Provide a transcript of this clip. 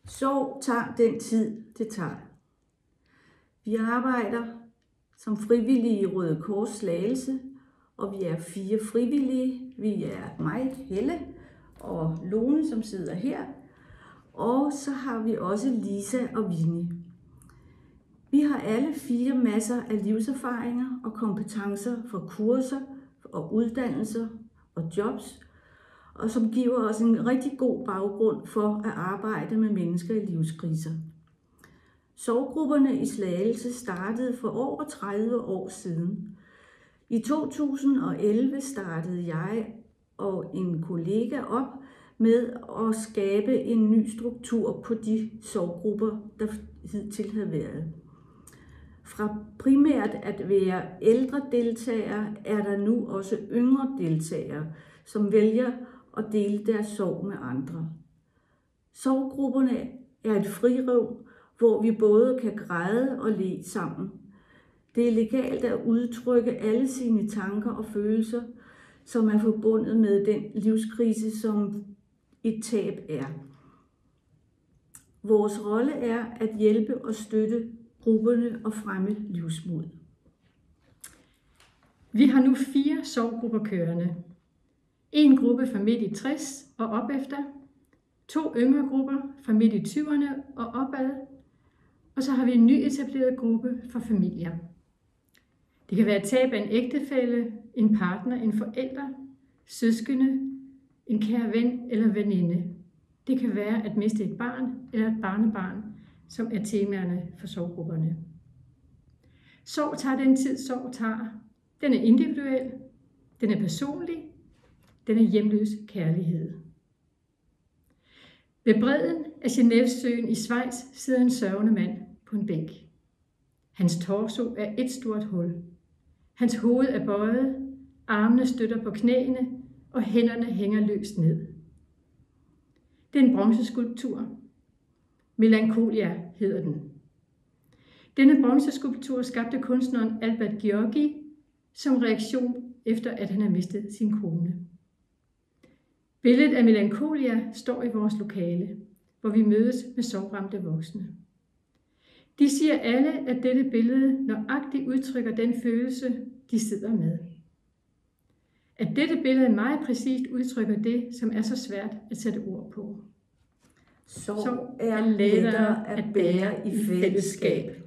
Sorg tager den tid, det tager. Vi arbejder som frivillige i Røde Kors Slagelse, og vi er 4 frivillige. Vi er mig, Helle, og Lone, som sidder her. Og så har vi også Lisa og Vinnie. Vi har alle 4 masser af livserfaringer og kompetencer fra kurser og uddannelser og jobs, og som giver os en rigtig god baggrund for at arbejde med mennesker i livskriser. Sorggrupperne i Slagelse startede for over 30 år siden. I 2011 startede jeg og en kollega op med at skabe en ny struktur på de sorggrupper, der hidtil havde været. Fra primært at være ældre deltagere, er der nu også yngre deltagere, som vælger at dele deres sorg med andre. Sorggrupperne er et frirum, hvor vi både kan græde og le sammen. Det er legalt at udtrykke alle sine tanker og følelser, som er forbundet med den livskrise, som et tab er. Vores rolle er at hjælpe og støtte grupperne og fremme livsmod. Vi har nu 4 sorggrupper kørende. En gruppe fra midt i 60 og opefter, 2 yngre grupper fra midt i 20'erne og opad, og så har vi en ny etableret gruppe for familier. Det kan være tab af en ægtefælle, en partner, en forælder, søskende, en kær ven eller veninde. Det kan være at miste et barn eller et barnebarn, som er temaerne for sorggrupperne. Sorg tager den tid, sorg tager. Den er individuel, den er personlig, den er hjemløs kærlighed. Ved bredden af Genèvesøen i Schweiz sidder en sørgende mand på en bænk. Hans torso er et stort hul. Hans hoved er bøjet, armene støtter på knæene, og hænderne hænger løst ned. Det er en bronzeskulptur. Melancholia hedder den. Denne bronzeskulptur skabte kunstneren Albert Györgyi som reaktion efter, at han havde mistet sin kone. Billedet af Melancholia står i vores lokale, hvor vi mødes med sorgramte voksne. De siger alle, at dette billede nøjagtigt udtrykker den følelse, de sidder med. At dette billede meget præcist udtrykker det, som er så svært at sætte ord på. Sorg er lettere at bære i fællesskab.